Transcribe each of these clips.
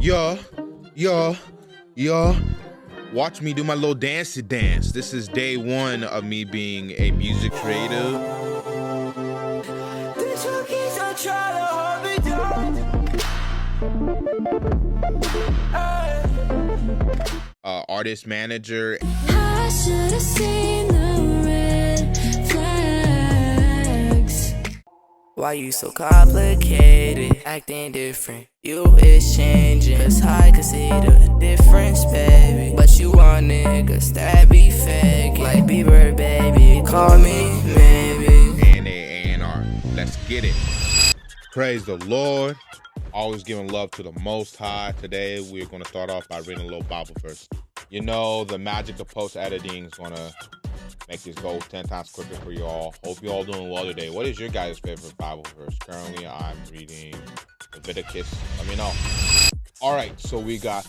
Yo, yo, yo. Watch me do my little dancey dance. This is day one of me being a music creative. Artist manager. I should have seen the red flags. Why you so complicated, acting different? You is changing, cause I can see the difference, baby. But you want niggas that be fake, like Bieber, baby. Call me, maybe. ANR. Let's get it. Praise the Lord. Always giving love to the Most High. Today we're going to start off by reading a little Bible verse. You know, the magic of post-editing is going to make this go 10 times quicker for you all. Hope you all doing well today. What is your guys' favorite Bible verse? Currently, I'm reading Leviticus. Let me know. All right, so we got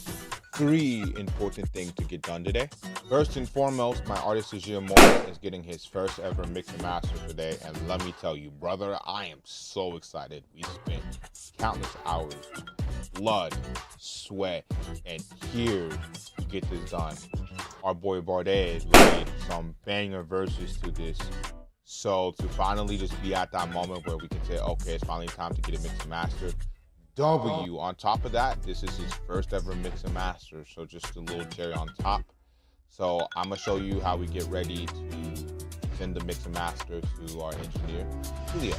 3 important things to get done today. First and foremost, my artist Moore is getting his first ever mix and master today. And let me tell you, brother, I am so excited. We spent countless hours, blood, sweat, and tears to get this done. Our boy Bardet laid some banger verses to this. So to finally just be at that moment where we can say, okay, it's finally time to get it mixed and mastered. W. On top of that, this is his first ever mix and master. So just a little cherry on top. So I'm going to show you how we get ready to send the mix and master to our engineer, Julio.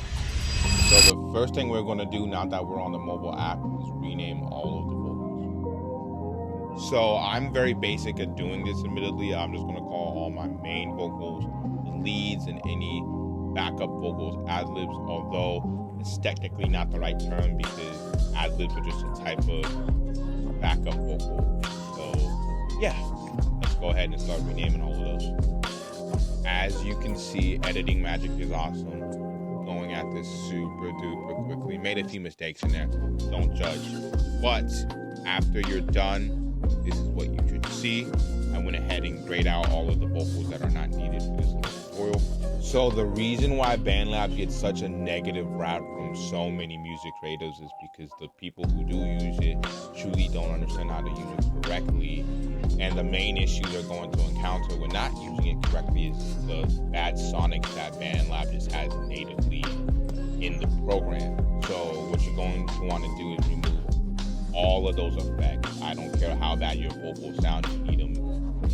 So the first thing we're going to do now that we're on the mobile app is rename all of the vocals. So I'm very basic at doing this, admittedly. I'm just going to call all my main vocals leads and any backup vocals ad-libs, although it's technically not the right term because ad-libs are just a type of backup vocal. So yeah, let's go ahead and start renaming all of those. As you can see, editing magic is awesome. Going at this super duper quickly. Made a few mistakes in there, don't judge. But after you're done, this is what you should see. I went ahead and grayed out all of the vocals that are not needed for this little tutorial. So the reason why BandLab gets such a negative rap from so many music creators is because the people who do use it truly don't understand how to use it correctly. And the main issue they're going to encounter when not using it correctly is the bad sonics that BandLab just has natively in the program. So what you're going to want to do is remove all of those effects. I don't care how bad your vocals sound, you need them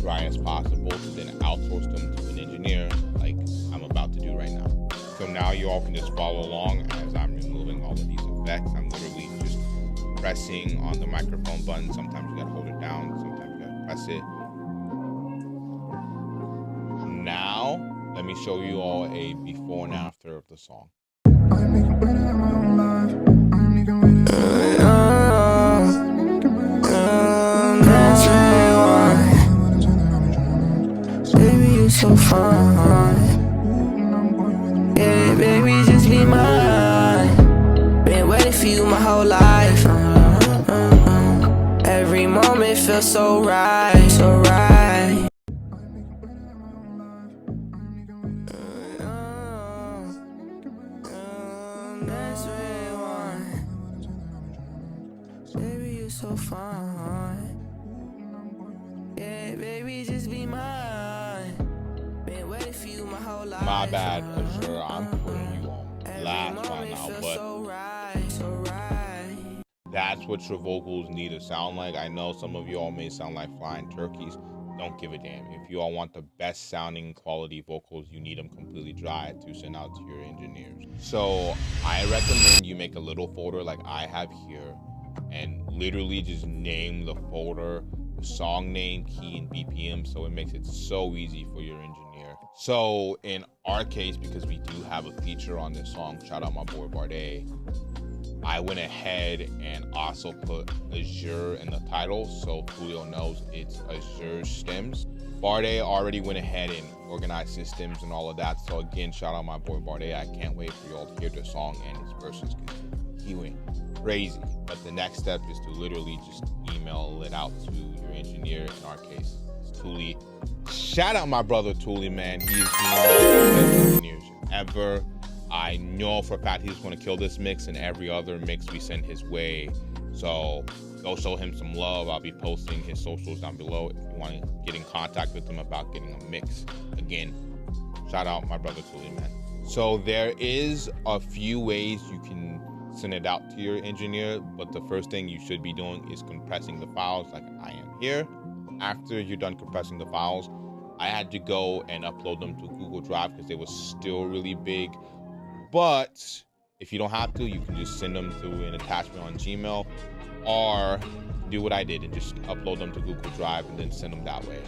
dry as possible to then outsource them to an engineer like I'm about to do right now. So now you all can just follow along as I'm removing all of these effects. I'm literally just pressing on the microphone button. Sometimes you gotta hold it down, sometimes you gotta press it. Now, let me show you all a before and after of the song. So fine, yeah, baby, just be mine. Been waiting for you my whole life. Every moment feels so right, so right. Let's rewind. Baby, you're so fine. Yeah, baby, just be mine. My bad, sure, I'm putting you on blast right now, but that's what your vocals need to sound like. I know some of you all may sound like flying turkeys. Don't give a damn. If you all want the best sounding quality vocals, you need them completely dry to send out to your engineers. So I recommend you make a little folder like I have here and literally just name the folder, the song name, key, and BPM, so it makes it so easy for your engineer. So in our case, because we do have a feature on this song, shout out my boy Bardet, I went ahead and also put Azure in the title so Julio knows it's Azure stems. Bardet already went ahead and organized systems and all of that. So again, shout out my boy Bardet. I can't wait for y'all to hear the song and his verses because he went crazy. But the next step is to literally just email it out to your engineer. In our case, it's Tuli. Shout out my brother Tuli, man. He is one of the best engineers ever. I know for a fact he's going to kill this mix and every other mix we send his way. So go show him some love. I'll be posting his socials down below if you want to get in contact with him about getting a mix. Again, shout out my brother Tuli, man. So there is a few ways you can send it out to your engineer, but the first thing you should be doing is compressing the files like I am here. After you're done compressing the files, I had to go and upload them to Google Drive because they were still really big. But if you don't have to, you can just send them to an attachment on Gmail, or do what I did and just upload them to Google Drive and then send them that way.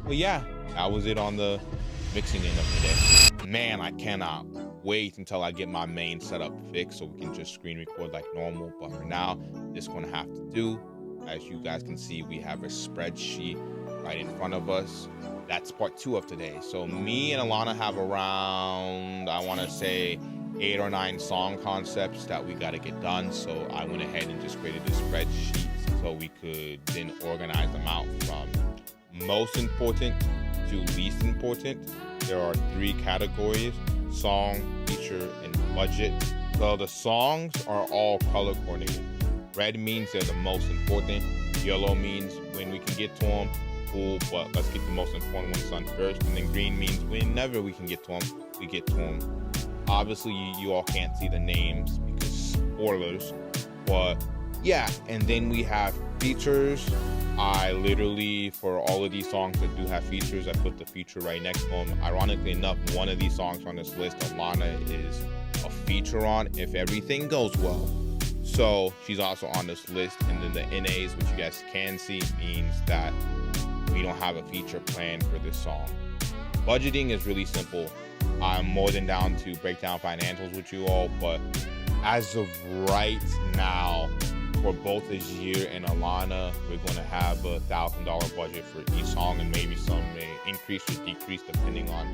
Well, yeah, that was it on the mixing end of today. Man, I cannot wait until I get my main setup fixed so we can just screen record like normal. But for now, this is gonna have to do. As you guys can see, we have a spreadsheet right in front of us. That's part 2 of today. So me and Alana have around, I want to say, 8 or 9 song concepts that we got to get done. So I went ahead and just created this spreadsheet so we could then organize them out from most important to least important. There are 3 categories: song, feature, and budget. So the songs are all color coordinated. Red means they're the most important. Yellow means when we can get to them, cool, but let's get the most important ones done first. And then green means whenever we can get to them, we get to them. Obviously, you all can't see the names because spoilers, but yeah. And then we have features. I literally, for all of these songs that do have features, I put the feature right next to them. Ironically enough, one of these songs on this list, Alana is a feature on, if everything goes well. So she's also on this list. And then the NAs, which you guys can see, means that we don't have a feature plan for this song. Budgeting is really simple. I'm more than down to break down financials with you all, but as of right now, for both Azir and Alana, we're going to have $1,000 budget for each song, and maybe some may increase or decrease depending on,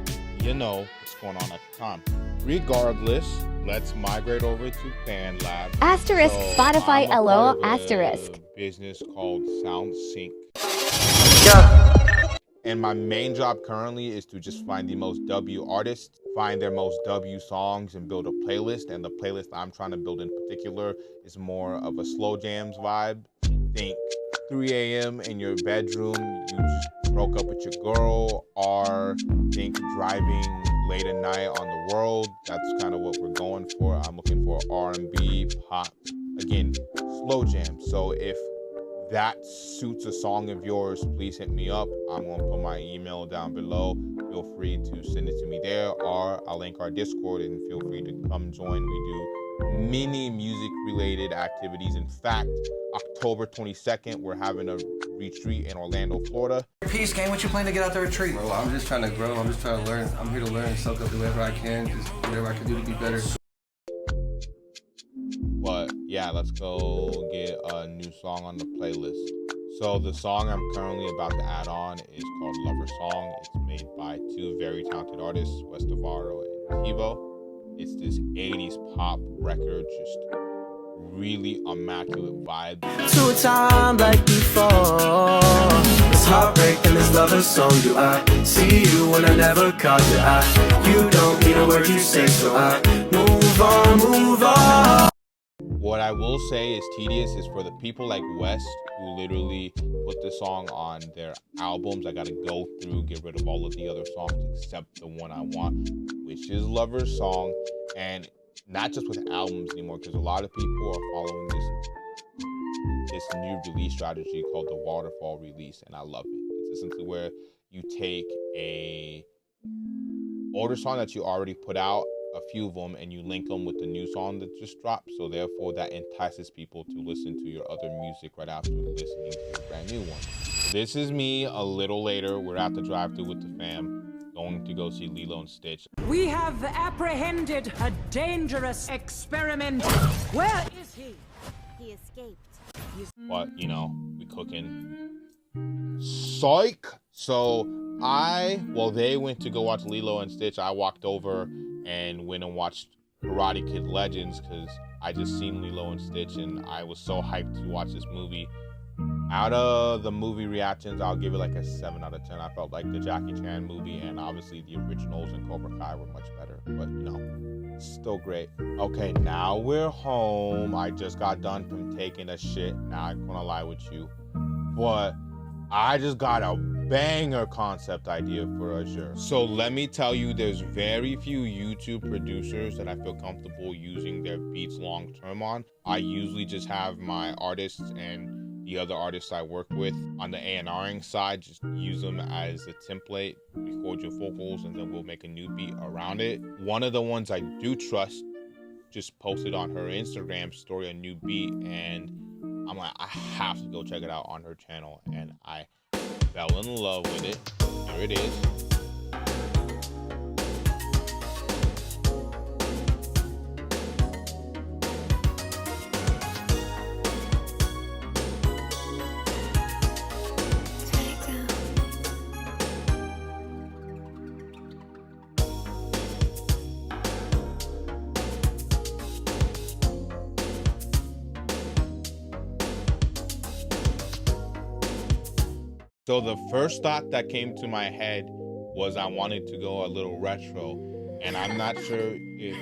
what's going on at the time. Regardless, let's migrate over to FanLab. Asterisk So Spotify I'm a part LO of a asterisk. business called SoundSync. Yeah. And my main job currently is to just find the most W artists, find their most W songs, and build a playlist. And the playlist I'm trying to build in particular is more of a slow jams vibe. Think 3 a.m. in your bedroom, you just broke up with your girl, or think driving late at night on the road. That's kind of what we're going for. I'm looking for R&B, pop, again, slow jam. So if that suits a song of yours, please hit me up. I'm going to put my email down below. Feel free to send it to me there, or I'll link our Discord and feel free to come join. We do many music related activities. In fact, October 22nd, we're having a retreat in Orlando, Florida. Peace, gang. What you plan to get out the retreat? Bro, I'm just trying to grow. I'm just trying to learn. I'm here to learn and soak up whatever I can, just whatever I can do to be better. But yeah, let's go get a new song on the playlist. So the song I'm currently about to add on is called Lover Song. It's made by 2 very talented artists, Westavaro and Tivo. It's this 80s pop record, just really immaculate vibe. To a time like before, this heartbreak and this lover song. Do I see you when I never caught your eye? You don't mean a word you say, so I move on, move on. What I will say is tedious is for the people like West who literally put this song on their albums. I gotta go through, get rid of all of the other songs except the one I want, which is Lover's Song. And not just with albums anymore, because a lot of people are following this new release strategy called the waterfall release, and I love it. It's essentially where you take a older song that you already put out, a few of them, and you link them with the new song that just dropped. So therefore that entices people to listen to your other music right after listening to your brand new one. This is me a little later. We're at the drive-thru with the fam, going to go see Lilo and Stitch. We have apprehended a dangerous experiment. Where is he? He escaped. But, we cooking. Psych! So they went to go watch Lilo and Stitch. I walked over and went and watched Karate Kid Legends because I just seen Lilo and Stitch and I was so hyped to watch this movie. Out of the movie reactions, I'll give it like a 7 out of 10. I felt like the Jackie Chan movie and obviously the originals and Cobra Kai were much better. But, Still great. Okay, now we're home. I just got done from taking a shit. Not gonna lie with you, but I just got a banger concept idea for Azure. So let me tell you, there's very few YouTube producers that I feel comfortable using their beats long term on. I usually just have my artists and the other artists I work with on the ANRing side, just use them as a template, record your vocals, and then we'll make a new beat around it. One of the ones I do trust just posted on her Instagram story a new beat, and I'm like, I have to go check it out on her channel, and I fell in love with it. There it is. So the first thought that came to my head was I wanted to go a little retro, and I'm not sure if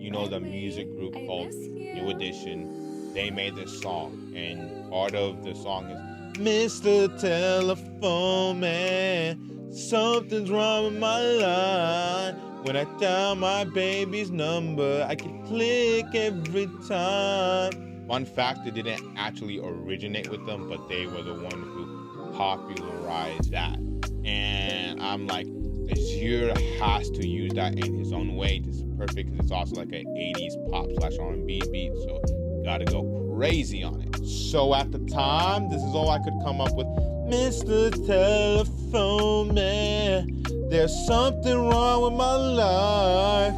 you know the music group called New Edition. They made this song, and part of the song is Mr. Telephone Man, something's wrong with my line. When I dial my baby's number, I can click every time. Fun fact, it didn't actually originate with them, but they were the one who popularized that. And I'm like, Azure has to use that in his own way. This is perfect because it's also like an 80s pop / R&B beat, so you gotta go crazy on it. So at the time, this is all I could come up with. Mr. Telephone Man, there's something wrong with my life.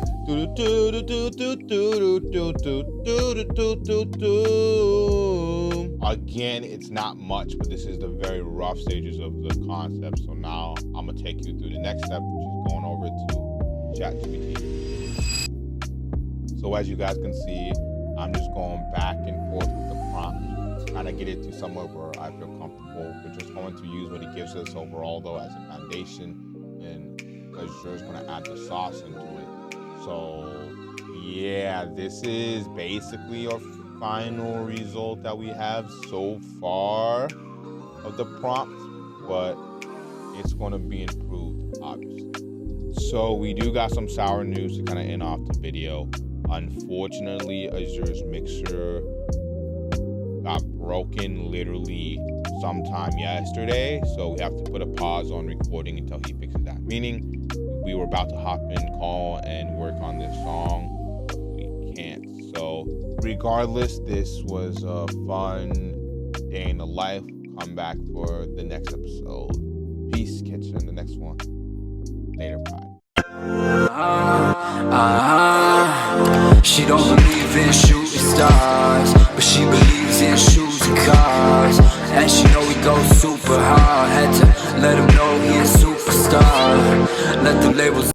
Again, it's not much, but this is the very rough stages of the concept. So now I'm gonna take you through the next step, which is going over to ChatGPT. So as you guys can see, I'm just going back and forth with the prompt, trying to get it to somewhere where I feel comfortable. We're just going to use what he gives us overall though as a foundation, and Azure is going to add the sauce into it. So yeah, this is basically our final result that we have so far of the prompt, but it's going to be improved obviously. So we do got some sour news to kind of end off the video. Unfortunately, Azure's mixer got broken literally sometime yesterday, so we have to put a pause on recording until he fixes that. Meaning we were about to hop in, call, and work on this song. We can't. So regardless, this was a fun day in the life. Come back for the next episode. Peace. Catch you in the next one. Later, Pride. She don't believe in shooting stars, but she believes in shoes and cars. And she know we go super hard. Had to let her